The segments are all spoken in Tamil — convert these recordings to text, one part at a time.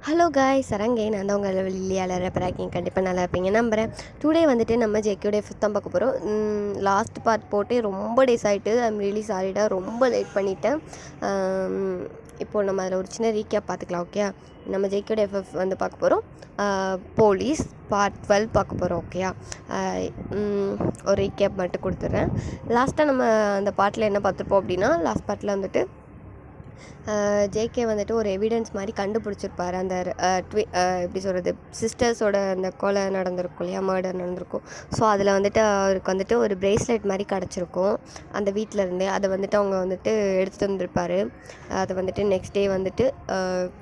ஹலோ காய்ஸ், சரங்கே நான் தான் உங்கள் வில்லியாளர் ரப்பராக்கிங். கண்டிப்பாக நல்லா இருப்பீங்க நம்புகிறேன். டுடே வந்துட்டு நம்ம ஜேகேயோடைய ஃபிஃப்த் தான் பார்க்க போகிறோம். லாஸ்ட் பார்ட் போட்டு ரொம்ப டேஸ் ஆகிட்டு. ஐம் ரியலி சாரிடா, ரொம்ப லேட் பண்ணிட்டேன். இப்போது நம்ம அதில் ஒரு சின்ன ரீகேப் பார்த்துக்கலாம். ஓகே, நம்ம ஜேகேயோடைய எஃப்எஃப் வந்து பார்க்க போகிறோம். போலீஸ் பார்ட் 12 பார்க்க போகிறோம். ஓகேயா, ஒரு ரீகேப் மட்டும் கொடுத்துட்றேன். லாஸ்ட்டாக நம்ம அந்த பார்ட்டில் என்ன பார்த்துருப்போம் அப்படின்னா, லாஸ்ட் பார்ட்டில் வந்துட்டு ஜேகே வந்துட்டு ஒரு எவிடன்ஸ் மாதிரி கண்டுபிடிச்சிருப்பார். அந்த எப்படி சொல்கிறது, சிஸ்டர்ஸோட அந்த கொலை நடந்திருக்கும் இல்லையா, மர்டர் நடந்திருக்கும். ஸோ அதில் வந்துட்டு அவருக்கு வந்துட்டு ஒரு ப்ரேஸ்லெட் மாதிரி கிடச்சிருக்கும் அந்த வீட்டிலருந்தே. அதை வந்துட்டு அவங்க வந்துட்டு எடுத்துகிட்டு வந்திருப்பார். அதை வந்துட்டு நெக்ஸ்ட் டே வந்துட்டு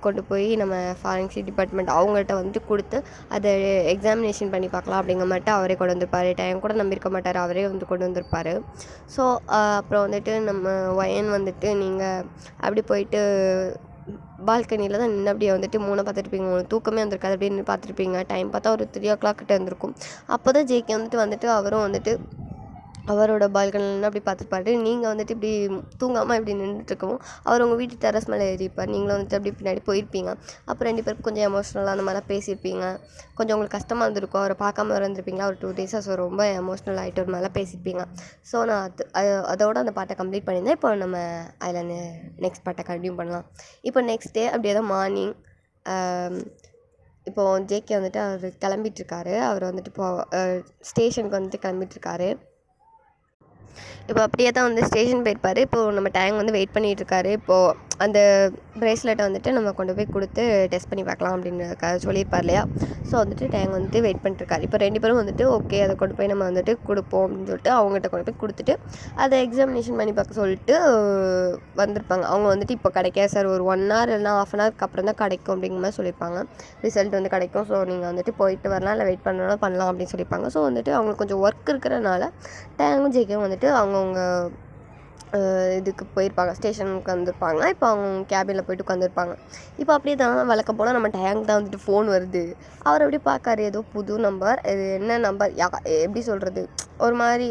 கொண்டு போய் நம்ம ஃபாரன்சிக் டிபார்ட்மெண்ட் அவங்கள்ட்ட வந்துட்டு கொடுத்து அதை எக்ஸாமினேஷன் பண்ணி பார்க்கலாம் அப்படிங்கிற மாட்டு அவரே கொண்டு வந்திருப்பார். டைம் கூட நம்பியிருக்க மாட்டார், அவரே வந்து கொண்டு வந்திருப்பார். ஸோ அப்புறம் வந்துட்டு நம்ம ஒயன் வந்துட்டு நீங்கள் அப்படி போயிட்டு பால்கனியில் தான் நின்று அப்படியே வந்துட்டு மூணை பார்த்துருப்பீங்க. உங்களுக்கு தூக்கமே வந்திருக்காது, அப்படின்னு பார்த்துருப்பீங்க. டைம் பார்த்தா ஒரு 3 o'clock கிட்ட இருந்திருக்கும். அப்போ தான் ஜேகே வந்துட்டு அவரும் வந்துட்டு அவரோட பால்கனியில் அப்படி பார்த்துருப்பாரு. நீங்கள் வந்துட்டு இப்படி தூங்காமல் இப்படி நின்றுட்டுருக்கவும் அவர் உங்கள் வீட்டு டெரஸ் மேலே ஏறிப்பார். நீங்களும் வந்துட்டு அப்படி பின்னாடி போயிருப்பீங்க. அப்போ 2 பேருக்கு கொஞ்சம் எமோஷ்னலாக அந்த மாதிரிலாம் பேசியிருப்பீங்க. கொஞ்சம் உங்களுக்கு கஷ்டமாக இருந்திருக்கும், அவரை பார்க்காம இருந்திருப்பீங்களா ஒரு 2 days. ஸோ ரொம்ப எமோஷ்னல் ஆகிட்டு ஒரு மேலே பேசியிருப்பீங்க. ஸோ நான் அதோட அந்த பாட்டை கம்ப்ளீட் பண்ணியிருந்தேன். இப்போ நம்ம அதில் நெக்ஸ்ட் பாட்டை கண்டினியூ பண்ணலாம். இப்போ நெக்ஸ்ட் டே அப்படியே தான் மார்னிங் இப்போது ஜேகே வந்துட்டு அவர் கிளம்பிட்டுருக்காரு. அவர் வந்துட்டு இப்போது ஸ்டேஷனுக்கு வந்துட்டு கிளம்பிட்டுருக்காரு. இப்போ அப்படியே தான் வந்து ஸ்டேஷன் போயிருப்பார். இப்போது நம்ம டேங் வந்து வெயிட் பண்ணிகிட்ருக்காரு. இப்போது அந்த ப்ரேஸ்லெட்டை வந்துட்டு நம்ம கொண்டு போய் கொடுத்து டெஸ்ட் பண்ணி பார்க்கலாம் அப்படின்னு சொல்லியிருப்பார் இல்லையா. ஸோ வந்துட்டு டேங் வந்துட்டு வெயிட் பண்ணிட்டுருக்காரு. இப்போ 2 பேரும் வந்துட்டு ஓகே, அதை கொண்டு போய் நம்ம வந்துட்டு கொடுப்போம் அப்படின்னு சொல்லிட்டு அவங்ககிட்ட கொண்டு போய் கொடுத்துட்டு அதை எக்ஸாமினேஷன் பண்ணி பார்க்க சொல்லிட்டு வந்திருப்பாங்க. அவங்க வந்துட்டு இப்போ கிடைக்காது சார், ஒரு 1 hour இல்லைனா ½ hour அப்புறம் தான் கிடைக்கும் அப்படிங்கிற மாதிரி சொல்லியிருப்பாங்க. ரிசல்ட் வந்து கிடைக்கும், ஸோ நீங்கள் வந்துட்டு போயிட்டு வரலாம், இல்லை வெயிட் பண்ணலாம் பண்ணலாம் அப்படின்னு சொல்லியிருப்பாங்க. ஸோ வந்துட்டு அவங்களுக்கு கொஞ்சம் ஒர்க் இருக்கிறனால டேங்கும் ஜேகேவும் வந்துட்டு அவங்கவுங்க இதுக்கு போயிருப்பாங்க, ஸ்டேஷனுக்கு வந்திருப்பாங்க. இப்போ அவங்க கேபினில் போய்ட்டு உட்காந்துருப்பாங்க. இப்போ அப்படியே தான் வழக்கம் போல் நம்ம டேங்க் தான் வந்துட்டு ஃபோன் வருது. அவர் அப்படியே பார்க்காரு, ஏதோ புது நம்பர், இது என்ன நம்பர், எப்படி சொல்கிறது, ஒரு மாதிரி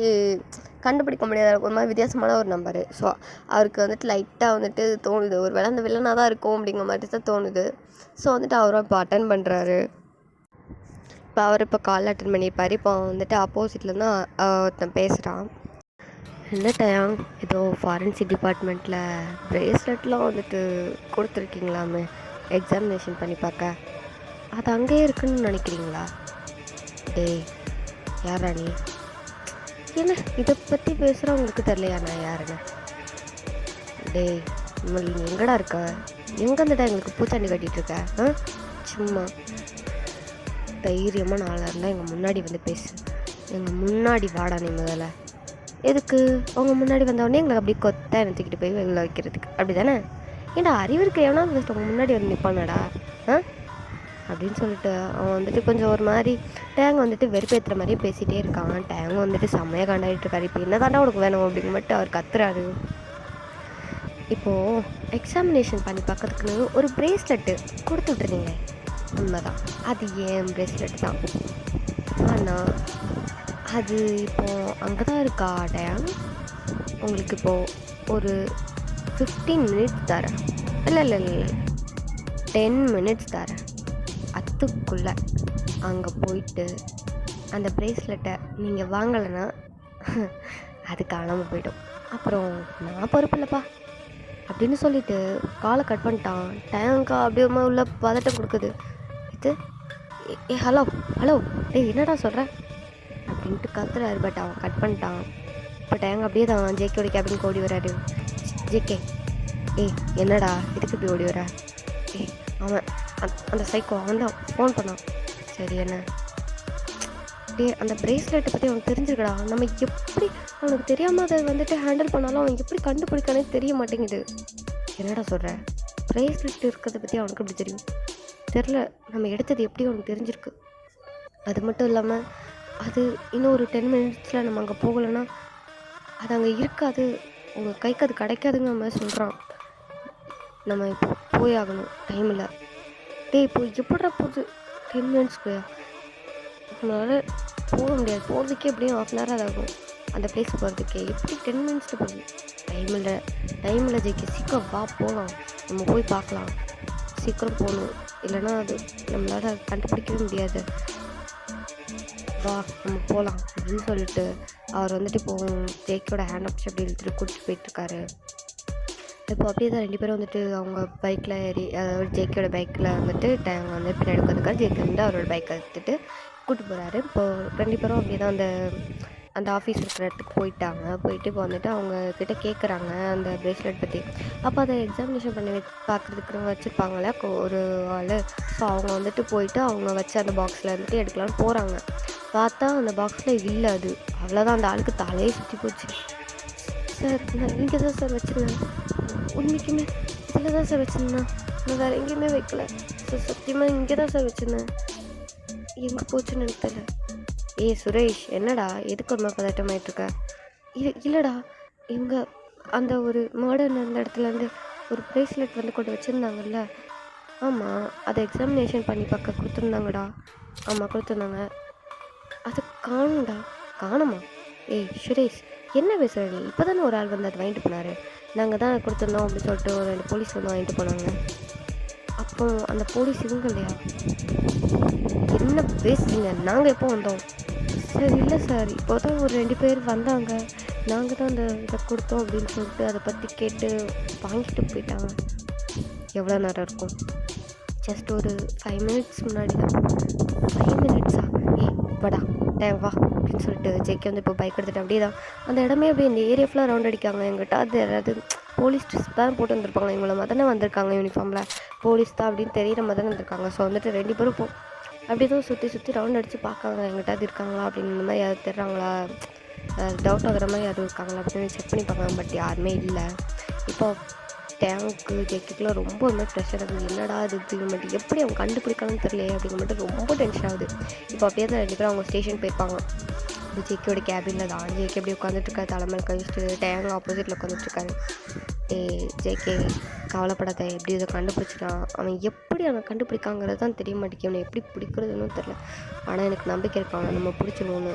கண்டுபிடிக்க முடியாத ஒரு மாதிரி வித்தியாசமான ஒரு நம்பரு. ஸோ அவருக்கு வந்துட்டு லைட்டாக வந்துட்டு தோணுது, ஒரு வேளை அந்த வில்லனாக தான் இருக்கும் அப்படிங்கிற மாதிரி தான் தோணுது. ஸோ வந்துட்டு அவரும் இப்போ அட்டன் பண்ணுறாரு. இப்போ அவர் இப்போ கால் அட்டன் பண்ணியிருப்பார். இப்போ வந்துட்டு ஆப்போசிட்டில் தான் ஒருத்தன் பேசுகிறான். என்ன டயம், ஏதோ ஃபாரன்சிக் டிபார்ட்மெண்ட்டில் ப்ரேஸ்லெட்லாம் வந்துட்டு கொடுத்துருக்கீங்களாமே எக்ஸாமினேஷன் பண்ணி பார்க்க, அது அங்கேயே இருக்குன்னு நினைக்கிறீங்களா? டேய் யாரா நீ? என்ன இதை பற்றி பேசுகிறவங்களுக்கு தெரியலையா நான் யாருன்னு? டேய் நீ எங்கடா இருக்க? எங்கேருந்துடா எங்களுக்கு பூச்சாண்டி கட்டிகிட்ருக்க? சும்மா தைரியமாக நாளாக இருந்தால் எங்கள் முன்னாடி வந்து பேசு. எங்கள் முன்னாடி வாடா நீ முதல்ல. எதுக்கு அவங்க முன்னாடி வந்தவொடனே எங்களை அப்படி கொத்த தூக்கிட்டு போய் வெளில வைக்கிறதுக்கு, அப்படி தானே? ஏன்டா அறிவு இருக்க எவனா அவங்க முன்னாடி வந்து நிற்பானடா அப்படின்னு சொல்லிட்டு அவன் வந்துட்டு கொஞ்சம் ஒரு மாதிரி டேங் வந்துட்டு வெறுப்பேற்றுற மாதிரியே பேசிகிட்டே இருக்கான். டேங் வந்துட்டு செம்மையாக காண்டாடிட்டு இருக்காரு. இப்போ என்ன தாண்டா உனக்கு வேணும் அப்படின்னு மட்டும் அவர் கத்துறாரு. இப்போது எக்ஸாமினேஷன் பண்ணி பார்க்கறதுக்குன்னு ஒரு ப்ரேஸ்லெட்டு கொடுத்துட்ருந்தீங்க, உண்மைதான், அது ஏன் ப்ரேஸ்லெட் தான். ஆனால் அது இப்போது அங்கே தான் இருக்கா டேம்? உங்களுக்கு இப்போது ஒரு 15 minutes தரேன், இல்லை 10 minutes தரேன். அதுக்குள்ளே அங்கே போயிட்டு அந்த ப்ரேஸ்லெட்டை நீங்கள் வாங்கலைன்னா அது காணாமல் போய்டும். அப்புறம் நான் பொறுப்பு இல்லைப்பா அப்படின்னு சொல்லிட்டு காலை கட் பண்ணிட்டான். டேங்கா அப்படியே உள்ள பதட்டம் கொடுக்குது. இது ஹலோ ஹலோ டேய் என்னடா சொல்கிறேன் அப்படின்ட்டு கத்துறாரு. பட் அவன் கட் பண்ணிட்டான். இப்போ டேங் அப்படியே தான் ஜேகேயோட கேபினுக்கு ஓடி வராரு. ஜேகே என்னடா இதுக்கு இப்படி ஓடி வர? அவன் அந்த சைக்கோ அவன் தான் ஃபோன் பண்ணான். சரி என்ன அந்த ப்ரேஸ்லெட்டை பற்றி அவனுக்கு தெரிஞ்சிருக்கடா. நம்ம எப்படி அவனுக்கு தெரியாமல் அதை வந்துட்டு ஹேண்டில் பண்ணாலும் அவன் எப்படி கண்டுபிடிக்கானே தெரிய மாட்டேங்குது. என்னடா சொல்கிற? ப்ரேஸ்லெட் இருக்கிறத பற்றி அவனுக்கு எப்படி தெரியும்? தெரில. நம்ம எடுத்தது எப்படி அவனுக்கு தெரிஞ்சிருக்கு. அது மட்டும் இல்லாமல் அது இன்னும் ஒரு 10 minutes நம்ம அங்கே போகலைன்னா அது அங்கே இருக்காது, உங்கள் கைக்கு அது கிடைக்காதுங்கிற மாதிரி சொல்கிறான். நம்ம இப்போ போய் ஆகணும், டைம் இல்லை. இப்போ எப்படா போகுது 10 minutes போயா? நம்மளால் போக முடியாது, போகிறதுக்கே எப்படியும் ½ hour ஆகும் அந்த பிளேஸ் போகிறதுக்கே. எப்படி 10 minutes போகுது? டைம் இல்லை ஜெயிக்க, சீக்கிரம் வா போகலாம், நம்ம போய் பார்க்கலாம், சீக்கிரம் போகணும். இல்லைன்னா அது நம்மளால் கண்டுபிடிக்கவே முடியாது. வா நம்ம போகலாம் அப்படின்னு சொல்லிட்டு அவர் வந்துட்டு இப்போது ஜேக்கோட ஹேண்ட் ஆப்ஸ் அப்படி இழுத்துட்டு கூட்டிகிட்டு போயிட்டுருக்காரு. இப்போ அப்படியே தான் 2 பேரும் வந்துட்டு அவங்க பைக்கில் ஏறி, அதாவது ஜேக்கோட பைக்கில் வந்துட்டு டேங் வந்து பின்னாடி உட்காந்துருக்காரு. ஜேக்கி வந்து அவரோட பைக்கை எடுத்துகிட்டு கூப்பிட்டு போகிறாரு. இப்போது 2 பேரும் அப்படியே தான் அந்த ஆஃபீஸ் இருக்கிற இடத்துக்கு போயிட்டு இப்போ வந்துட்டு அவங்க கிட்ட கேட்குறாங்க அந்த ப்ரேஸ்லெட் பற்றி. அப்போ அதை எக்ஸாமினேஷன் பண்ணி பார்க்குறதுக்கு வச்சுருப்பாங்களே ஒரு ஆள். ஸோ அவங்க வந்துட்டு போயிட்டு அவங்க வச்ச அந்த பாக்ஸில் வந்துட்டு எடுக்கலான்னு போகிறாங்க. பார்த்தா அந்த பாக்ஸில் இல்லை. அது அவ்வளோதான், அந்த ஆளுக்கு தலையே சுற்றி போச்சு. சார் நான் இங்கே தான் சார் வச்சுருந்தேன், உண்மைக்குமே இதில் தான் சார் வச்சுருந்தேன், நான் வேறு எங்கேயுமே வைக்கல சார், சத்தியமாக இங்கே தான் சார் வச்சுருந்தேன், எங்கே போச்சுன்னு எனக்கு தெரியல. சுரேஷ் என்னடா எதுக்கு ஒரு மாதிரி பதட்டமாயிட்ருக்க? இல்லைடா, இவங்க அந்த ஒரு மர்டர் நடந்த இடத்துலேருந்து ஒரு ப்ரேஸ்லெட் வந்து கொண்டு வச்சுருந்தாங்கல்ல. ஆமாம், அதை எக்ஸாமினேஷன் பண்ணி பார்க்க கொடுத்துருந்தாங்கடா. ஆமாம் கொடுத்துருந்தாங்க, அது காணும்டா. காணுமா? சுரேஷ் என்ன பேசுகிற நீ? இப்போ தானே ஒரு ஆள் வந்து அதை வாங்கிட்டு போனார், நாங்கள் தான் கொடுத்துருந்தோம் அப்படின்னு சொல்லிட்டு ஒரு 2 போலீஸ் வந்து வாங்கிட்டு போனாங்க. அப்போ அந்த போலீஸ் இவங்க இல்லையா? என்ன பேசுறீங்க? நாங்கள் எப்போ வந்தோம்? சார் இல்லை சார், இப்போ தான் ஒரு 2 பேர் வந்தாங்க, நாங்கள் தான் அந்த இதை கொடுத்தோம் அப்படின்னு சொல்லிட்டு அதை பற்றி கேட்டு வாங்கிட்டு போயிட்டாங்க. எவ்வளோ நேரம் இருக்கும்? ஜஸ்ட் ஒரு 5 மினிட்ஸ் முன்னாடி தான். 5 மினிட்ஸா? வடா டைம் வா அப்படின்னு சொல்லிட்டு ஜேக்கே வந்து இப்போ பைக் எடுத்துகிட்டு அப்படியே தான் அந்த இடமே அப்படியே இந்த ஏரியா ஃபுல்லாக ரவுண்ட் அடிக்காங்க. எங்கிட்ட அது யாராவது போலீஸ் ட்ரெஸ் தான் போட்டு வந்திருப்பாங்க, இவங்கள மாதிரி தானே வந்திருக்காங்க, யூனிஃபார்மில் போலீஸ் தான் அப்படின்னு தெரியிற மாதிரி தானே வந்திருக்காங்க. ஸோ வந்துட்டு 2 பேரும் அப்படி தான் சுற்றி ரவுண்ட் அடித்து பார்க்காங்க, எங்கிட்ட அது இருக்காங்களா அப்படின்னு, இந்த மாதிரி யாரும் தெரிறாங்களா, டவுட் ஆகிற மாதிரி யாரும் இருக்காங்களா அப்படின்னு செக் பண்ணி பார்க்காங்க. பட் யாருமே இல்லை. இப்போ டேங்க்கு ஜேக்குலாம் ரொம்ப ஒரு ப்ரெஷர் ஆகுது. என்னடா அது இது மட்டும் எப்படி அவங்க கண்டுபிடிக்கணும்னு தெரியல அப்படிங்கிற மட்டும் ரொம்ப டென்ஷன் ஆகுது. இப்போ அப்படியே தான் 2 பேரும் அவங்க ஸ்டேஷன் போயிருப்பாங்க. இப்போ ஜேக்கியோட கேபினில் தான் ஜேக்கே எப்படி உட்காந்துட்ருக்காரு, தலைமையில் கழிச்சிட்டு டேங்க் ஆப்போசிட்டில் உட்காந்துட்ருக்காரு. ஜேகே கவலைப்படாத, எப்படி இதை கண்டுபிடிச்சிட்டான், அவன் எப்படி அவன் கண்டுபிடிக்காங்கிறது தான் தெரிய மாட்டேங்குது, அவனை எப்படி பிடிக்கிறதுன்னு தெரில. ஆனால் எனக்கு நம்பிக்கை இருக்கான், நம்ம பிடிச்சிடுவோன்னு.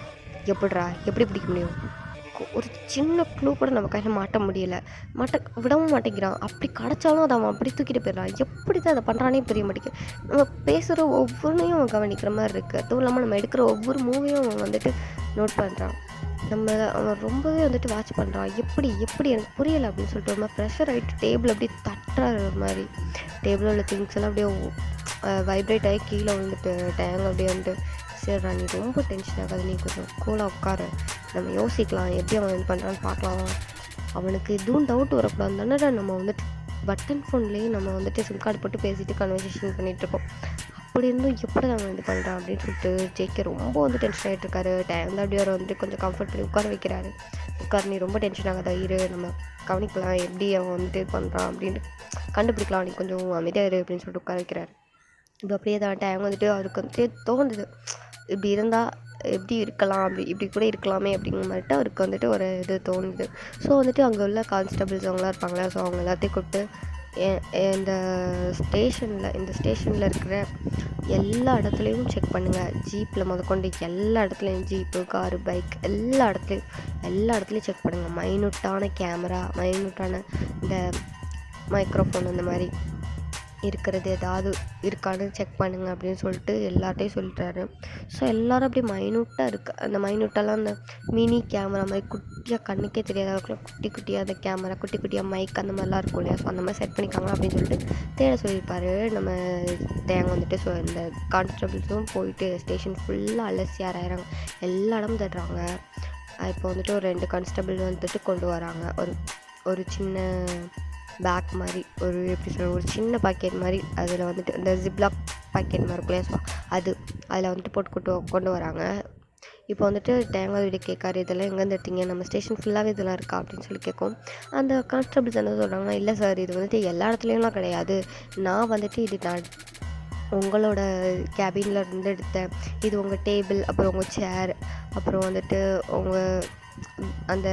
எப்படி பிடிக்க முடியும்? ஒரு சின்ன க்ளூ கூட நம்ம கையில் மாட்ட முடியலை, விடவும் மாட்டேங்கிறான். அப்படி கிடச்சாலும் அதை அவன் அப்படி தூக்கிட்டு போயிடறான். எப்படி தான் அதை பண்ணுறானே தெரிய மாட்டேங்குது. நம்ம பேசுகிற ஒவ்வொன்றையும் அவன் கவனிக்கிற மாதிரி இருக்குது. அதுவும் இல்லாமல் நம்ம எடுக்கிற ஒவ்வொரு மூவியும் அவன் வந்துட்டு நோட் பண்ணுறான். அவன் ரொம்பவே வந்துட்டு வாட்ச் பண்ணுறான். எப்படி எனக்கு புரியலை அப்படின்னு சொல்லிட்டு ரொம்ப ப்ரெஷர் ஆகிட்டு டேபிள் அப்படியே தட்டுறாரு. ஒரு மாதிரி டேபிளில் உள்ள திங்ஸ் எல்லாம் அப்படியே வைப்ரேட் ஆகி கீழே வந்துட்டு டேங் அப்படியே வந்துட்டு, சரிடா நீ ரொம்ப டென்ஷன் ஆகாது, நீ கொஞ்சம் கூலாக உட்காரு, நம்ம யோசிக்கலாம், எப்படி அவன் இது பண்ணுறான்னு பார்க்கலாம், அவனுக்கு எதுவும் டவுட் வரக்கூடாது தானடா. நம்ம வந்துட்டு பட்டன் ஃபோன்லேயே நம்ம வந்துட்டு சிம் கார்டு போட்டு பேசிட்டு கன்வர்சேஷன் பண்ணிகிட்ருக்கோம். அப்படி இருந்தும் எப்படி அவன் இது பண்ணுறான் அப்படின்னு சொல்லிட்டு ஜேக்கே ரொம்ப வந்து டென்ஷன் ஆகிட்டு இருக்காரு. டைம் தான் அப்படியே வந்துட்டு கொஞ்சம் கம்ஃபர்ட் பண்ணி உட்கார வைக்கிறாரு. நீ ரொம்ப டென்ஷன் ஆகாதா, நம்ம கவனிக்கலாம் எப்படி அவன் வந்துட்டு பண்ணுறான் அப்படின்னு கண்டுபிடிக்கலாம், நீ கொஞ்சம் அமைதியாக இரு அப்படின்னு சொல்லிட்டு உட்கார வைக்கிறாரு. இப்போ அப்படியே தான் டைம் வந்துட்டு அவருக்கு வந்துட்டு தோணுது, இப்படி இருந்தால் எப்படி இருக்கலாம், இப்படி கூட இருக்கலாமே அப்படிங்கிற மாதிரிட்டு அவருக்கு வந்துட்டு ஒரு இது தோணுது. ஸோ வந்துட்டு அங்கே உள்ள கான்ஸ்டபிள்ஸ் அவங்களாம் இருப்பாங்களா, ஸோ அவங்க எல்லாத்தையும் கூப்பிட்டு இந்த ஸ்டேஷனில் இருக்கிற எல்லா இடத்துலையும் செக் பண்ணுங்கள், ஜீப்பில் முதற்கொண்டு எல்லா இடத்துலையும், ஜீப்பு காரு பைக் எல்லா இடத்துலையும் செக் பண்ணுங்கள். மைனூட்டான கேமரா, மைனூட்டான இந்த மைக்ரோஃபோன் அந்த மாதிரி இருக்கிறது ஏதாவது இருக்கான்னு செக் பண்ணுங்கள் அப்படின்னு சொல்லிட்டு எல்லார்ட்டையும் சொல்லிட்டாரு. ஸோ எல்லோரும் அப்படியே மைனூட்டாக இருக்குது, அந்த மைனூட்டெல்லாம் அந்த மினி கேமரா மாதிரி குட்டியாக கண்ணுக்கே தெரியாத அளவுக்கு குட்டியாக அந்த கேமரா, குட்டியாக மைக் அந்த மாதிரிலாம் இருக்கும் இல்லையா, ஸோ அந்த மாதிரி செட் பண்ணிக்காங்க அப்படின்னு சொல்லிட்டு தேட சொல்லியிருப்பாரு நம்ம தேங்க வந்துட்டு. ஸோ இந்த கான்ஸ்டபிள்ஸும் போயிட்டு ஸ்டேஷன் ஃபுல்லாக அலசி ஆராயிறாங்க, எல்லா இடமும் தட்டுறாங்க. இப்போ வந்துட்டு ஒரு 2 கான்ஸ்டபிள் வந்துட்டு கொண்டு வராங்க ஒரு சின்ன பேக் மாதிரி, ஒரு சின்ன பாக்கெட் மாதிரி, அதில் வந்துட்டு இந்த ஜிப்லாக் பாக்கெட் மாதிரி இருக்கும் இல்லையா, ஸோ அதில் வந்துட்டு போட்டு கொண்டு வராங்க. இப்போ வந்துட்டு தேங்காய் வீடு கேட்காரு, இதெல்லாம் எங்கேருந்து எடுத்தீங்க, நம்ம ஸ்டேஷன் ஃபுல்லாகவே இதெல்லாம் இருக்கா அப்படின்னு சொல்லி கேட்கும். அந்த கான்ஸ்டபிள்ஸ் என்ன சொல்கிறாங்கன்னா, இல்லை சார் இது வந்துட்டு எல்லா இடத்துலையும்லாம் கிடையாது, நான் வந்துட்டு இது நான் உங்களோட கேபினில் இருந்து எடுத்தேன், இது உங்கள் டேபிள், அப்புறம் உங்கள் சேர், அப்புறம் வந்துட்டு உங்கள் அந்த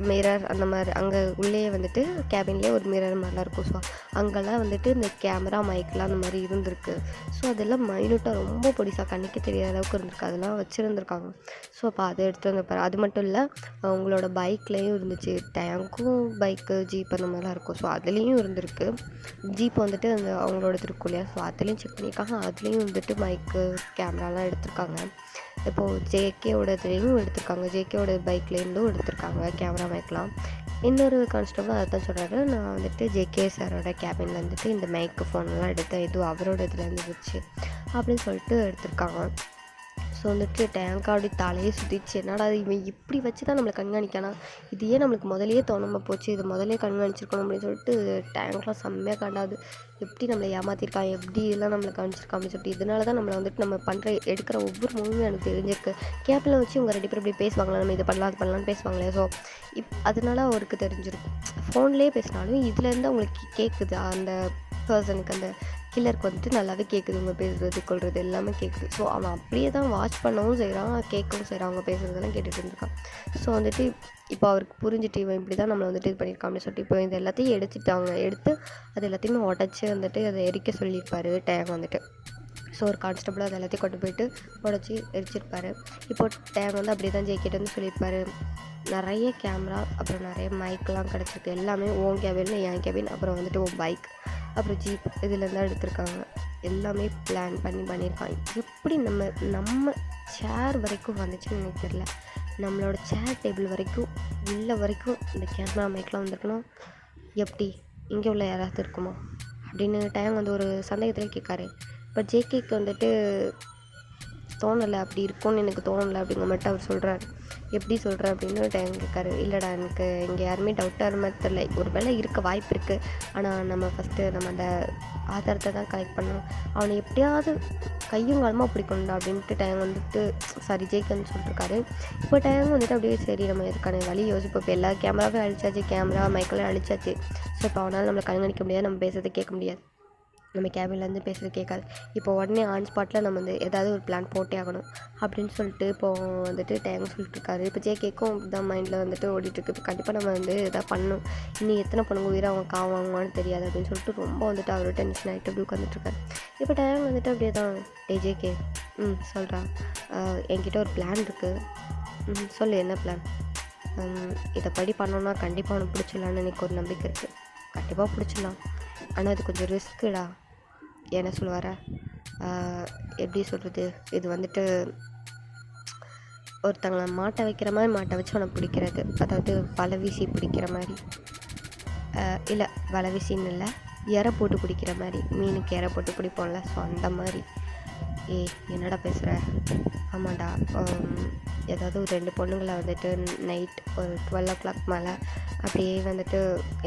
மிரர் அந்த மாதிரி அங்கே உள்ளே வந்துட்டு கேபின்லேயே ஒரு மிரர் மாதிரிலாம் இருக்கும். ஸோ அங்கெல்லாம் வந்துட்டு இந்த கேமரா மைக்லாம் அந்த மாதிரி இருந்திருக்கு. ஸோ அதெல்லாம் மைனூட்டாக ரொம்ப பொடிசாக கண்ணுக்கு தெரியாத அளவுக்கு இருந்திருக்கு. அதெல்லாம் வச்சுருந்துருக்காங்க. ஸோ அப்போ அதை எடுத்து வந்துருப்பாரு. அது மட்டும் இல்லை, அவங்களோட பைக்லேயும் இருந்துச்சு. டேங்க்கும் பைக்கு ஜீப் அந்த மாதிரிலாம் இருக்கும். ஸோ அதுலேயும் இருந்திருக்கு. ஜீப் வந்துட்டு அந்த அவங்களோடது இருக்கும் இல்லையா, ஸோ அதுலேயும் செக் பண்ணியிருக்காங்க. அதுலேயும் வந்துட்டு மைக்கு கேமராலாம் எடுத்திருக்காங்க. இப்போது ஜேகேவோடதுலேயும் எடுத்திருக்காங்க. ஜேகேவோட பைக்லேருந்தும் எடுத்திருக்காங்க கேமரா மைக்லாம். இன்னொரு கான்ஸ்டபிள் அதை தான் சொல்கிறாரு, நான் வந்துட்டு ஜேகே சாரோட கேபினில் வந்துட்டு இந்த மைக்கு ஃபோன்லாம் எடுத்தேன், இதுவும் அவரோட இதுலேருந்து இருந்துச்சு அப்படின்னு சொல்லிட்டு எடுத்திருக்காங்க. ஸோ வந்துட்டு டேங்க் அப்படி தலையை சுற்றிச்சு. என்னடா இவன் இப்படி வச்சு தான் நம்மளை கண்காணிக்கானா, இது ஏன் நம்மளுக்கு முதலையே தோணாமல் போச்சு, இது முதலே கண்காணிச்சிருக்கணும் அப்படின்னு சொல்லிட்டு டேங்க்லாம் செம்மையாக கண்டாது. எப்படி நம்மளை ஏமாற்றிருக்கான், எப்படி இதெல்லாம் நம்மளை கவனிச்சிருக்கான் அப்படின்னு சொல்லிட்டு. இதனால தான் நம்மளை வந்துட்டு நம்ம எடுக்கிற ஒவ்வொரு மூவியும் எனக்கு தெரிஞ்சிருக்கு. கேப்பில் வச்சு இவங்க 2 பேர் இப்படி பேசுவாங்களா, நம்ம இதை பண்ணலாம் அது பண்ணலான்னு பேசுவாங்களே. ஸோ அதனால அவருக்கு தெரிஞ்சிருக்கும். ஃபோன்லேயே பேசினாலும் இதுலேருந்து அவங்களுக்கு கேட்குது, அந்த பர்சனுக்கு அந்த கில்லருக்கு வந்துட்டு நல்லாவே கேட்குது. அவங்க பேசுகிறது கொள்வது எல்லாமே கேட்குது. ஸோ அவன் அப்படியே தான் வாட்ச் பண்ணவும் செய்கிறான், கேட்கவும் செய்கிறான். அவங்க பேசுகிறதெல்லாம் கேட்டுகிட்டு இருந்திருக்கான். ஸோ வந்துட்டு இப்போ அவருக்கு புரிஞ்சுட்டு இவன் இப்படி தான் நம்மளை வந்துட்டு இது பண்ணியிருக்கான் அப்படின்னு சொல்லிட்டு இப்போ இது எல்லாத்தையும் எடுத்து அது எல்லாத்தையுமே உடச்சி வந்துட்டு அதை எரிக்க சொல்லியிருப்பார் டேங் வந்துட்டு. ஸோ ஒரு கான்ஸ்டபிள் அது எல்லாத்தையும் கொண்டு போயிட்டு உடச்சி எரிச்சிருப்பார். இப்போ டேங் வந்து அப்படியே தான் ஜேகேட்டு வந்து சொல்லியிருப்பார், நிறைய கேமரா அப்புறம் நிறைய மைக்கெலாம் கிடச்சிருக்கு, எல்லாமே ஓன் கேபின் என் கேபின் அப்புறம் வந்துட்டு ஓ பைக் அப்புறம் ஜீப் இதுலேருந்து தான் எடுத்திருக்காங்க. எல்லாமே பிளான் பண்ணியிருக்காங்க. எப்படி நம்ம சேர் வரைக்கும் வந்துச்சுன்னு எனக்கு தெரியல. நம்மளோட சேர் டேபிள் வரைக்கும் உள்ள வரைக்கும் இந்த கேமரா மைக்கெலாம் வந்திருக்கணும். எப்படி இங்கே உள்ள யாராவது இருக்குமா அப்படின்னு டேங் வந்து ஒரு சந்தேகத்தில் கேட்காரு. இப்போ ஜேகேக்கு வந்துட்டு தோணலை, அப்படி இருக்கும்னு எனக்கு தோணலை அப்படிங்கிற மட்டும் அவர் சொல்கிறாரு. எப்படி சொல்கிற அப்படின்னு டேங் கேட்காரு. இல்லைடா, எனக்கு இங்கே யாருமே டவுட்டாக மாதிரி தெரில, ஒரு வேளை இருக்க வாய்ப்பு இருக்குது, ஆனால் நம்ம ஃபஸ்ட்டு நம்ம அந்த ஆதாரத்தை தான் கலெக்ட் பண்ணணும், அவனை எப்படியாவது கையும் காலமாக பிடிக்கணும்டா அப்படின்ட்டு டேங் வந்துட்டு ஜேகேன்னு சொல்லிட்டுருக்காரு. இப்போ டேங் வந்துட்டு அப்படியே சரி நம்ம இதுக்கான வழி யோசிப்போம். இப்போ எல்லா கேமராவே அழிச்சாச்சு, கேமரா மைக்கெல்லாம் அழிச்சாச்சு. ஸோ இப்போ அவனால் நம்மளை கண்காணிக்க முடியாது, நம்ம பேசுறதை கேட்க முடியாது, நம்ம கேபின்லேருந்து பேசுகிறது கேட்காது. இப்போ உடனே ஆன் ஸ்பாட்டில் நம்ம வந்து ஏதாவது ஒரு பிளான் போட்டே ஆகணும் அப்படின்னு சொல்லிட்டு இப்போது வந்துட்டு டேங் சொல்லிட்டுருக்காரு. இப்போ ஜேகேக்கும் தான் மைண்டில் வந்துட்டு ஓடிட்டுருக்கு. இப்போ கண்டிப்பாக நம்ம வந்து எதாவது பண்ணணும், இன்னும் எத்தனை பொண்ணுங்க உயிரை அவங்க காவாங்குவான்னு தெரியாது அப்படின்னு சொல்லிட்டு ரொம்ப வந்துட்டு அவர் டென்ஷன் ஆகிட்டு அப்படி உட்காந்துட்ருக்காரு. இப்போ டேங் வந்துட்டு அப்படியே தான் ஜேகே சொல்கிறான், என்கிட்ட ஒரு பிளான் இருக்குது, சொல்லு என்ன பிளான், இதை படி பண்ணோன்னா கண்டிப்பாக அவனுக்கு பிடிச்சிடலான்னு எனக்கு ஒரு நம்பிக்கை இருக்குது, கண்டிப்பாக பிடிச்சிடலாம், ஆனால் இது கொஞ்சம் ரிஸ்க்குடா. என்ன சொல்லுவார, எப்படி சொல்கிறது, இது வந்துட்டு ஒருத்தங்களை மாட்டை வைக்கிற மாதிரி மாட்டை வச்சு அவனை பிடிக்கிறது, அதாவது வலை வீசி பிடிக்கிற மாதிரி, இல்லை வலை வீசின்னு இல்லை, இறை போட்டு பிடிக்கிற மாதிரி, மீனுக்கு இறை போட்டு பிடிப்போம்ல, ஸோ அந்த மாதிரி. என்னடா பேசுகிற, ஆமாண்டா, ஏதாவது ஒரு 2 பொண்ணுங்களை வந்துட்டு நைட் ஒரு 12 o'clock மேலே அப்படியே வந்துட்டு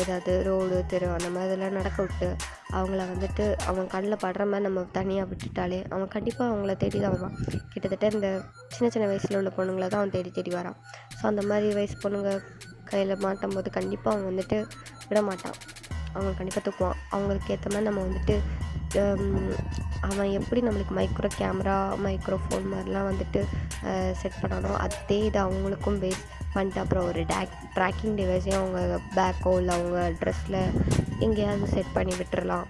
ஏதாவது ரோடு தெரு அந்த மாதிரிலாம் நடக்க விட்டு அவங்கள வந்துட்டு அவன் கண்ணில் படுற மாதிரி நம்ம தனியாக விட்டுட்டாலே அவன் கண்டிப்பாக அவங்கள தேடி தான் வருவான். கிட்டத்தட்ட இந்த சின்ன வயசில் உள்ள பொண்ணுங்களை தான் அவன் தேடி வரான். ஸோ அந்த மாதிரி வயசு பொண்ணுங்க கையில் மாட்டும் போது கண்டிப்பாக அவன் வந்துட்டு விட மாட்டான், அவங்க கண்டிப்பாக தூக்குவான். அவங்களுக்கு ஏற்ற மாதிரி நம்ம வந்துட்டு அவன் எப்படி நம்மளுக்கு மைக்ரோ கேமரா மைக்ரோஃபோன் மாதிரிலாம் வந்துட்டு செட் பண்ணணும், அதே இது அவங்களுக்கும் பேஸ் பண்ணிட்டு அப்புறம் ஒரு ட்ராக்கிங் டிவைஸையும் அவங்க பேக்கோ இல்லை அவங்க ட்ரெஸ்ஸில் எங்கேயாவது செட் பண்ணி விட்டுறலாம்.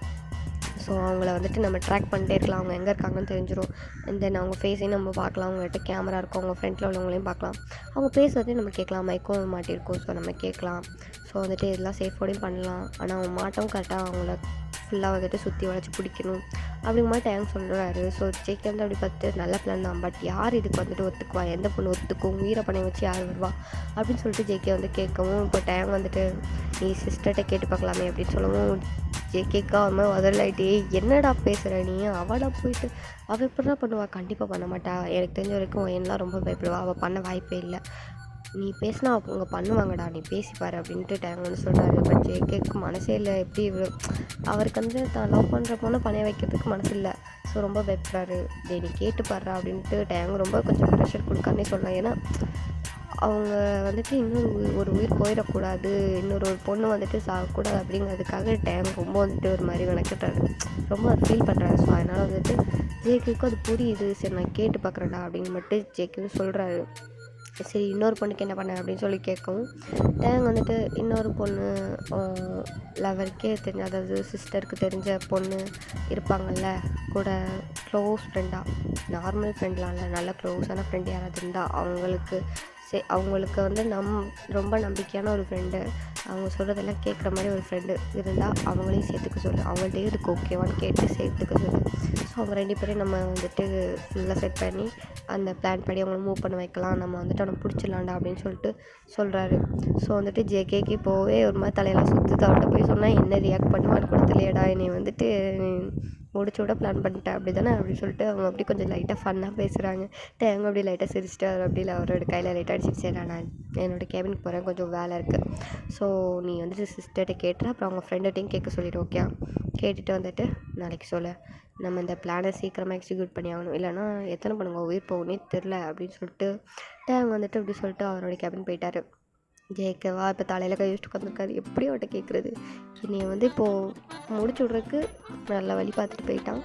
ஸோ அவங்கள வந்துட்டு நம்ம ட்ராக் பண்ணிட்டே இருக்கலாம், அவங்க எங்கே இருக்காங்கன்னு தெரிஞ்சிடும். அண்ட் தென் அவங்க ஃபேஸையும் நம்ம பார்க்கலாம், அவங்ககிட்ட கேமரா இருக்கும், அவங்க ஃப்ரண்ட்டில் உள்ளவங்களையும் பார்க்கலாம், அவங்க பேசுறதையும் நம்ம கேட்கலாம், மைக்கும் மாட்டியிருக்கும், ஸோ நம்ம கேட்கலாம். ஸோ வந்துட்டு இதெல்லாம் சேஃபோடையும் பண்ணலாம். ஆனால் அவங்க மாட்டவும் கரெக்டாக அவங்கள ஃபுல்லாக வந்துட்டு சுற்றி வளைச்சி பிடிக்கணும் அப்படிங்கிற மாதிரி டேங் சொல்கிறாரு. ஸோ ஜேகே வந்து அப்படி பார்த்து நல்ல பிளான் தான், பட் யார் இதுக்கு வந்துட்டு ஒத்துக்குவா, எந்த பொண்ணு ஒத்துக்கும், உயிரை பணைய வச்சு யார் வருவா அப்படின்னு சொல்லிட்டு ஜேகே வந்து கேட்கவும், இப்போ டேங் வந்துட்டு நீ சிஸ்டர்கிட்ட கேட்டு பார்க்கலாமே அப்படின்னு சொல்லவும் ஜேகேக்கா ஒரு மாதிரி வதலாயிட்டே, என்னடா பேசுகிற நீ, அவளை போயிட்டு அவள் இப்படிதான் பண்ணுவா, கண்டிப்பாக பண்ண மாட்டா, எனக்கு தெரிஞ்ச வரைக்கும் எல்லாம் ரொம்ப பயப்படுவா, அவள் பண்ண வாய்ப்பே இல்லை, நீ பேசினா அவங்க பண்ணுவாங்கடா, நீ பேசிப்பார் அப்படின்ட்டு டேங் வந்து சொல்கிறாரு. பட் ஜேகேக்கு மனசே இல்லை, எப்படி அவருக்கு வந்து தான் லவ் பண்ணுற பொண்ணை பணைய வைக்கிறதுக்கு மனசு இல்லை. ஸோ ரொம்ப பயப்படுறாரு. நீ கேட்டு பாடுறா அப்படின்ட்டு டேங் ரொம்ப கொஞ்சம் ப்ரெஷர் கொடுக்கானே சொல்லலாம். ஏன்னா அவங்க வந்துட்டு இன்னும் ஒரு உயிர் போயிடக்கூடாது, இன்னொரு பொண்ணு வந்துட்டு சாகக்கூடாது அப்படிங்கிறதுக்காக டேங் ரொம்ப வந்துட்டு ஒரு மாதிரி விளக்கிட்டாரு, ரொம்ப ஃபீல் பண்ணுறாரு. ஸோ அதனால் வந்துட்டு ஜேகேக்கும் அது புரியுது, சரி நான் கேட்டு பார்க்குறேன்டா அப்படின்னு மட்டும் ஜேகே சொல்கிறாரு. சரி இன்னொரு பொண்ணுக்கு என்ன பண்ண அப்படின்னு சொல்லி கேட்கவும், டேங் வந்துட்டு இன்னொரு பொண்ணு லவருக்கே தெரிஞ்ச, அதாவது சிஸ்டருக்கு தெரிஞ்ச பொண்ணு இருப்பாங்கள்ல கூட க்ளோஸ் ஃப்ரெண்டாக, நார்மல் ஃப்ரெண்ட்லாம் இல்லை, நல்ல க்ளோஸான ஃப்ரெண்ட் யாராவது இருந்தால் அவங்களுக்கு வந்து ரொம்ப நம்பிக்கையான ஒரு ஃப்ரெண்டு, அவங்க சொல்கிறதெல்லாம் கேட்குற மாதிரி ஒரு ஃப்ரெண்டு இருந்தால் அவங்களையும் சேர்த்துக்க சொல்லு, அவங்கள்ட்டையும் இதுக்கு ஓகேவான்னு கேட்டு சேர்த்துக்க சொல்லு. ஸோ அவங்க 2 பேரையும் நம்ம வந்துட்டு ஃபுல்லாக செட் பண்ணி அந்த பிளான் படி அவங்கள மூவ் பண்ண வைக்கலாம், நம்ம வந்துட்டு அவனை பிடிச்சிடலாண்டா அப்படின்னு சொல்லிட்டு சொல்கிறாரு. ஸோ வந்துட்டு ஜேகேக்கு போவே ஒரு மாதிரி தலையெல்லாம் சுற்றுது. அவர்கிட்ட போய் சொன்னால் என்ன ரியாக்ட் பண்ணுவான்னு கூட தெரியலடா, என்னை வந்துட்டு முடிச்சு விட பிளான் பண்ணிட்டேன் அப்படி தானே அப்படின்னு சொல்லிட்டு அவங்க அப்படி கொஞ்சம் லைட்டாக ஃபன்னாக பேசுகிறாங்க. டேங்க அப்படி லைட்டாக சிரிச்சிட்டார். அப்படி இல்லை அவரோட கையில் லைட்டாக அடிச்சிட்டு, நான் என்னோடய கேபினுக்கு போகிறேன், கொஞ்சம் வேலை இருக்குது, ஸோ நீ வந்துட்டு சிஸ்டர்கிட்ட கேட்டுற, அப்புறம் அவங்க ஃப்ரெண்ட்டையும் கேட்க சொல்லிவிடு, ஓகே? கேட்டுட்டு வந்துட்டு நாளைக்கு சொல்ல, நம்ம இந்த பிளானை சீக்கிரமாக எக்ஸிக்யூட் பண்ணி ஆகணும், இல்லைனா எத்தனை பண்ணுங்க உயிர் போகணுன்னே தெரில அப்படின்னு சொல்லிட்டு டேங் வந்துட்டு அப்படி சொல்லிட்டு அவரோட கேபின் போயிட்டார். ஜேகேவா இப்போ தலையில் கை வச்சுட்டு உட்காந்துருக்காரு. எப்படி அவட்ட கேட்குறது? என்னை வந்து இப்போது முடிச்சு விட்றதுக்கு நல்ல வழி பார்த்துட்டு போயிட்டான்.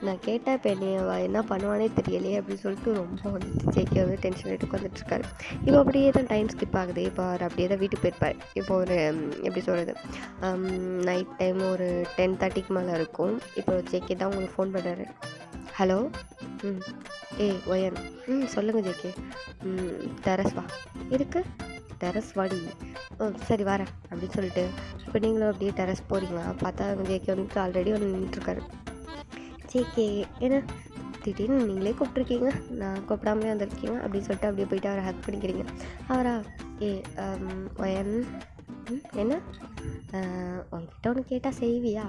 நான் கேட்டேன், இப்போ என்னை என்ன பண்ணுவானே தெரியலையே அப்படின்னு சொல்லிட்டு ரொம்ப வந்துட்டு ஜேகே வந்து டென்ஷன் எடுத்து உட்காந்துட்ருக்காரு. இப்போ அப்படியே தான் டைம் ஸ்கிப் ஆகுது. இப்போ அவர் அப்படியே தான் வீட்டுக்கு போயிருப்பார். இப்போ ஒரு எப்படி சொல்கிறது, நைட் டைம் ஒரு 10:30க்கு மேலே இருக்கும். இப்போ ஜேகே தான் உங்களுக்கு ஃபோன் பண்ணுறாரு. ஹலோ, ஒயன், சொல்லுங்கள் ஜேகே. டெரஸ் வா. இருக்கு டெரஸ் வாடி. சரி வரேன் அப்படின்னு சொல்லிட்டு இப்போ நீங்களும் அப்படியே டெரஸ் போகிறீங்களா? பார்த்தா ஜேகே வந்துட்டு ஆல்ரெடி வந்து நின்றுட்டுருக்காரு. ஜேகே என்ன திடீர்னு நீங்களே கூப்பிட்ருக்கீங்க, நான் கூப்பிடாமலே வந்திருக்கீங்க அப்படின்னு சொல்லிட்டு அப்படியே போயிட்டு அவரை ஹக் பண்ணிக்கிறீங்க. அவரா ஒயன் என்ன உங்ககிட்ட ஒன்று கேட்டால் செய்வியா?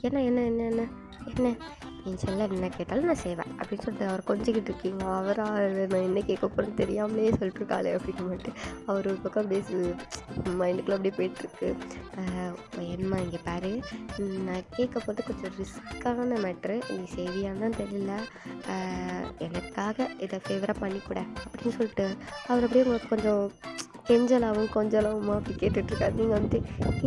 என்ன என்ன என்ன என்ன என்ன என் செல்ல என்ன கேட்டாலும் நான் செய்வேன் அப்படின்னு சொல்லிட்டு அவர் கொஞ்சிக்கிட்டு இருக்கீங்க. அவராக நான் என்ன கேட்க போகிறேன்னு தெரியாமலே சொல்லிட்டுருக்காளே அப்படின்னு மட்டும் அவர் ஒரு பக்கம் அப்படியே மைண்டுக்குள்ளே அப்படியே போயிட்டுருக்கு. என்னம்மா இங்கே பாரு, நான் கேட்க போகிறது கொஞ்சம் ரிஸ்க்கான மேட்ரு, நீ செய்வியான்னு தான் தெரியல, எனக்காக இதை ஃபேவராக பண்ணிக்கூட அப்படின்னு சொல்லிட்டு அவர் அப்படியே உங்களுக்கு கொஞ்சம் கொஞ்சலாவும் அப்படி கேட்டுட்ருக்காரு. நீங்கள் வந்துட்டு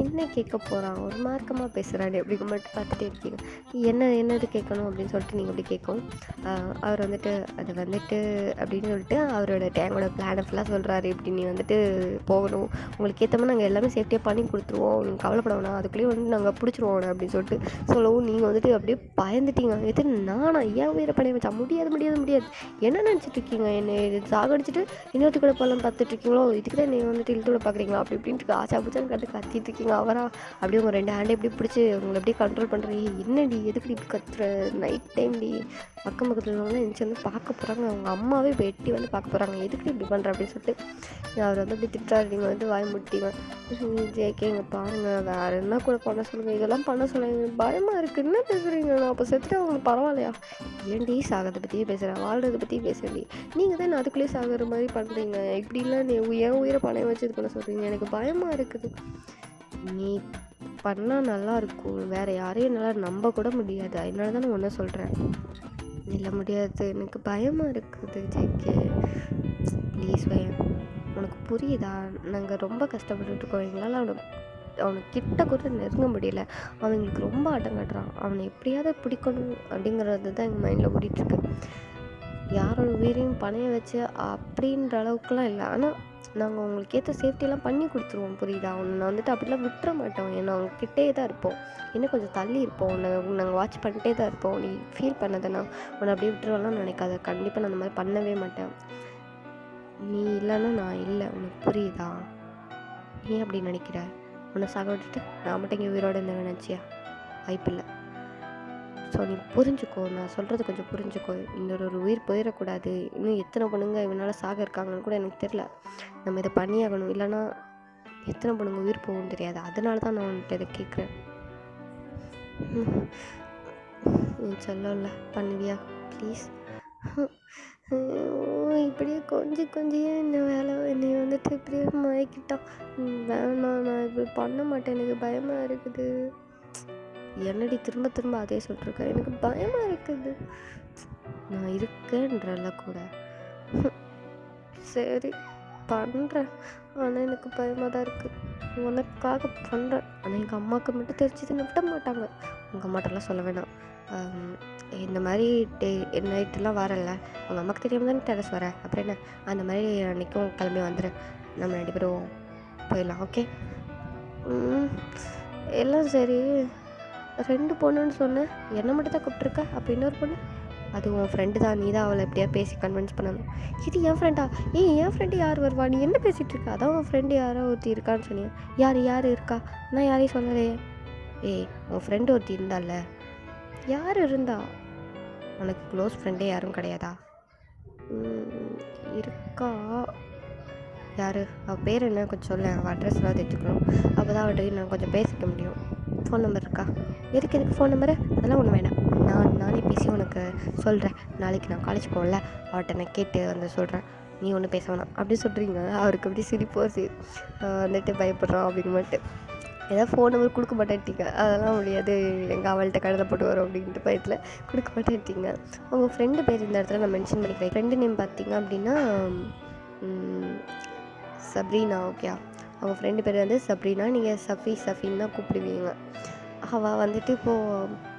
என்ன கேட்க போகிறான், ஒரு மார்க்கமாக பேசுகிறானே அப்படி மட்டும் பார்த்துட்டே இருக்கீங்க. என்னது கேட்கணும் அப்படின்னு சொல்லிட்டு நீங்கள் அப்படி கேட்கும். அவர் வந்துட்டு அது வந்துட்டு அப்படின்னு சொல்லிட்டு அவரோட டேங்கோட பிளானை ஃபுல்லாக சொல்கிறாரு. இப்படி நீ வந்துட்டு போகணும், உங்களுக்கு ஏற்ற மாதிரி நாங்கள் எல்லாமே சேஃப்டியாக பண்ணி கொடுத்துருவோம், நீங்கள் கவலைப்பட வேணாம், அதுக்குள்ளேயே வந்து நாங்கள் பிடிச்சிருவோம் அப்படின்னு சொல்லிட்டு சொல்லவும் நீங்கள் வந்துட்டு அப்படியே பயந்துட்டீங்க. எது நானா ஏன் உயிரை பண்ணி வச்சா? முடியாது முடியாது முடியாது, என்ன நினச்சிட்டு இருக்கீங்க? என்னை சாகடிச்சிட்டு இன்னொருத்தி கூட போகலாம் பார்த்துட்ருக்கீங்களோ? இதுக்கு தான் நீங்கள் வந்துட்டு இழுத்தோட பார்க்குறீங்களா அப்படி இப்படின்ட்டு ஆச்சா பூச்சான்னு கத்திட்டு இருக்கீங்க. அவரா அப்படியே உங்கள் 2 ஹேண்டை எப்படி பிடிச்சி உங்களை எப்படியே கண்ட்ரோல் பண்ணுறீங்க. என்னடி எதுக்கு இப்படி கத்துற? நைட் டைம் பக்கத்தில் உள்ளவங்களாம் எந்திரிச்சு வந்து பார்க்க போகிறாங்க, அவங்க அம்மாவே இப்போ எட்டி வந்து பார்க்க போகிறாங்க, எதுக்கு இப்படி பண்ணுற அப்படின்னு சொல்லிட்டு அவர் வந்து இப்படி திட்டாரு. நீங்கள் வந்து வாய் முட்டிங்க. ஜேகே இங்கே பாருங்கள், வேறு என்ன கூட பண்ண சொல்லுங்கள், இதெல்லாம் பண்ண சொல்லுங்கள், பயமாக இருக்குது, என்ன பேசுகிறீங்க? நான் அப்போ செத்துட்டு அவங்களுக்கு பரவாயில்லையா? ஏன்டி சாகிறத பற்றியே பேசுகிறேன், வாழ்கிறத பற்றி பேசுகிறேன், நீங்கள் தான் அதுக்குள்ளேயே சாகிற மாதிரி பண்ணுறீங்க, இப்படிலாம் நீ என் உயிரை பணைய வச்சு இது பண்ண சொல்கிறீங்க, எனக்கு பயமாக இருக்குது. நீ பண்ணால் நல்லாயிருக்கும், வேறு யாரையும் என்னால் நம்ப கூட முடியாது, அதனால தான் நான் ஒன்று சொல்கிறேன். இல்லை முடியாது, எனக்கு பயமாக இருக்குது ஜேகே, ப்ளீஸ் பயம், உனக்கு புரியுதா? நாங்கள் ரொம்ப கஷ்டப்பட்டுருக்கோம், எங்களால் அவனுக்கு கிட்ட கூட நெருங்க முடியல, அவங்களுக்கு ரொம்ப ஆட்டம் காட்டுறான், அவனை எப்படியாவது பிடிக்கணும் அப்படிங்கிறது தான் எங்கள் மைண்டில் ஓடிட்டுருக்கு. யாரோட உயிரையும் பணைய வச்சு அப்படின்ற அளவுக்குலாம் இல்லை, ஆனால் நாங்கள் உங்களுக்கு ஏற்ற சேஃப்டியெல்லாம் பண்ணி கொடுத்துருவோம், புரியுதா? உன்னை வந்துட்டு அப்படிலாம் விட்டுற மாட்டோம், ஏன்னா அவங்க கிட்டே தான் இருப்போம், இன்னும் கொஞ்சம் தள்ளி இருப்போம், நாங்கள் வாட்ச் பண்ணிட்டே தான் இருப்போம். நீ ஃபீல் பண்ணதுன்னா உன்னை அப்படியே விட்டுருவாலாம் நினைக்காத, கண்டிப்பாக நான் அந்த மாதிரி பண்ணவே மாட்டேன். நீ இல்லைன்னா நான் இல்லை, உனக்கு புரியுதா? ஏன் அப்படி நினைக்கிற? உன்னை சாக விட்டுட்டு நான் மட்டும் இங்கே உயிரோடு இருந்தேன் நினச்சியா? வாய்ப்பில்லை. ஸோ நீ புரிஞ்சுக்கோ, நான் சொல்கிறது கொஞ்சம் புரிஞ்சுக்கோ, இன்னொரு உயிர் போயிடக்கூடாது, இன்னும் எத்தனை பொண்ணுங்க இவனால் சாக இருக்காங்கன்னு கூட எனக்கு தெரில, நம்ம இதை பண்ணியாகணும், இல்லைனா எத்தனை பொண்ணுங்க உயிர் போகும்னு தெரியாது, அதனால தான் நான் வந்துட்டு இதை கேட்குறேன். சொல்லல பண்ணுவியா ப்ளீஸ்? இப்படியே கொஞ்சியே இந்த வேலை என்னை வந்துட்டு இப்படியே மயக்கிட்டான். வேணாம், நான் இப்படி பண்ண மாட்டேன், எனக்கு பயமாக இருக்குது. என்னடி திரும்ப அதே சொல்லிட்டுருக்கேன், எனக்கு பயமாக இருக்குது. நான் இருக்கேன்றல கூட. சரி பண்ணுறேன், ஆனால் எனக்கு பயமாக தான் இருக்குது. உனக்காக பண்ணுறேன், ஆனால் எங்கள் அம்மாவுக்கு மட்டும் தெரிஞ்சதுன்னு விட மாட்டாங்க. உங்கள் அம்மாட்டெல்லாம் சொல்ல வேணாம், ஆம், இந்த மாதிரி டே நைட்டெல்லாம் வரல, உங்கள் அம்மாவுக்கு தெரியாமல் தானே டெரஸ் வர, அப்புறம் என்ன, அந்த மாதிரி அன்றைக்கும் கிளம்பி வந்துடு, நம்ம 2 பேரும் போயிடலாம், ஓகே? எல்லாம் சரி, 2 பொண்ணுன்னு சொன்னேன், என்னை மட்டும் தான் கூப்பிட்ருக்க, அப்போ இன்னொரு பொண்ணு, அது உன் ஃப்ரெண்டு தான், நீ தான் அவளை எப்படியா பேசி கன்வின்ஸ் பண்ணணும். இது என் ஃப்ரெண்டா? என் ஃப்ரெண்டு யார் வருவா, நீ என்ன பேசிகிட்டு இருக்க? அதான் உன் ஃப்ரெண்டு யாரோ ஒருத்தி இருக்கான்னு சொன்னீங்க. யார் இருக்கா? நான் யாரையும் சொல்லலையே. உன் ஃப்ரெண்டு ஒருத்தி இருந்தால, யார் இருந்தா? உனக்கு க்ளோஸ் ஃப்ரெண்டே யாரும் கிடையாதா? இருக்கா. யார்? அவள் பேர் என்ன கொஞ்சம் சொல்ல, அவள் அட்ரஸ்லாம் தெரிஞ்சுக்கணும், அப்போ தான் அவள்கிட்ட நான் கொஞ்சம் பேசிக்க முடியும். ஃபோன் நம்பர் இருக்கா? எதுக்கு ஃபோன் நம்பரு? அதெல்லாம் ஒன்று வேணாம், நானே பேசி உனக்கு சொல்கிறேன். நாளைக்கு நான் காலேஜ் போகல, அவள்கிட்ட நான் கேட்டு வந்து சொல்கிறேன், நீ ஒன்றும் பேச வேணாம் அப்படி சொல்கிறீங்க. அவருக்கு அப்படி சிரிப்போசி வந்துட்டு பயப்படுறான் அப்படின்னு மட்டும். ஏதாவது ஃபோன் நம்பர் கொடுக்க மாட்டேன்ட்டீங்க, அதெல்லாம் முடியாது, எங்கள் அவள்கிட்ட கழுத போட்டு வரும் அப்படின்ட்டு பயத்தில் கொடுக்க மாட்டேன்ட்டீங்க. உங்கள் ஃப்ரெண்டு பேர் இந்த இடத்துல நான் மென்ஷன் பண்ணிக்கிறேன். ஃப்ரெண்டு நேம் பார்த்தீங்க அப்படின்னா சப்ரீனா, ஓகே? அவங்க ஃப்ரெண்டு பேர் வந்து சப்ரீனா, நீங்கள் சஃபின்னு தான் கூப்பிடுவீங்க. அவள் வந்துட்டு இப்போது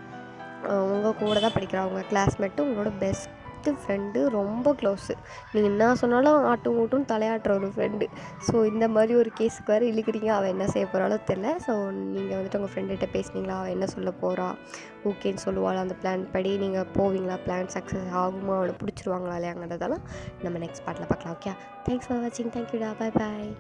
உங்கள் கூட தான் படிக்கிறா, அவங்க கிளாஸ்மேட்டு, உங்களோட பெஸ்ட்டு ஃப்ரெண்டு, ரொம்ப க்ளோஸு. நீங்கள் என்ன சொன்னாலும் ஆட்டும் தலையாட்டுற ஒரு ஃப்ரெண்டு. ஸோ இந்த மாதிரி ஒரு கேஸுக்கு வேறு இழுக்கிறீங்க. அவள் என்ன செய்ய போகிறாளோ தெரில. ஸோ நீங்கள் வந்துட்டு உங்கள் ஃப்ரெண்டுகிட்ட பேசுனீங்களா, அவள் என்ன சொல்ல போகிறா, ஓகேன்னு சொல்லுவாள், அந்த பிளான் படி நீங்கள் போவீங்களா, பிளான் சக்ஸஸ் ஆகுமா, அவளை பிடிச்சிருவாங்களா இல்லையாங்கிறதெல்லாம் நம்ம நெக்ஸ்ட் பார்ட்டில் பார்க்கலாம், ஓகே? தேங்க்ஸ் ஃபார் வாட்சிங், தேங்க்யூடா, பாய் பாய்.